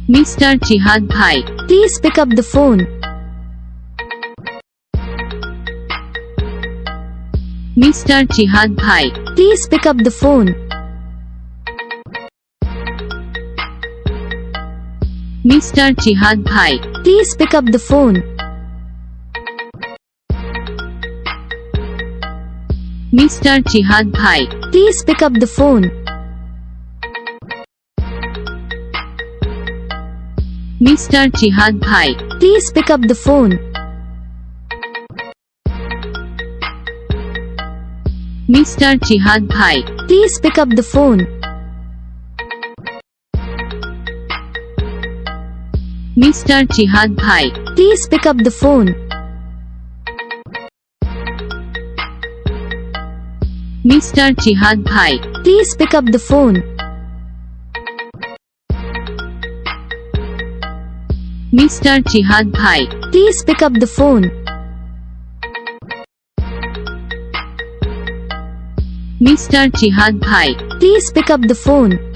Mr. Jihad bhai, please pick up the phone. Mr. Jihad bhai, please pick up the phone. Mr. Jihad bhai, please pick up the phone. Mr. Jihad bhai, please pick up the phone. Mr. Jihad bhai, please pick up the phone. Mr. Jihad bhai, please pick up the phone. Mr. Jihad bhai, please pick up the phone. Mr. Jihad bhai, please pick up the phone. Mr. Jihad bhai, please pick up the phone. Mr. Jihad bhai, please pick up the phone.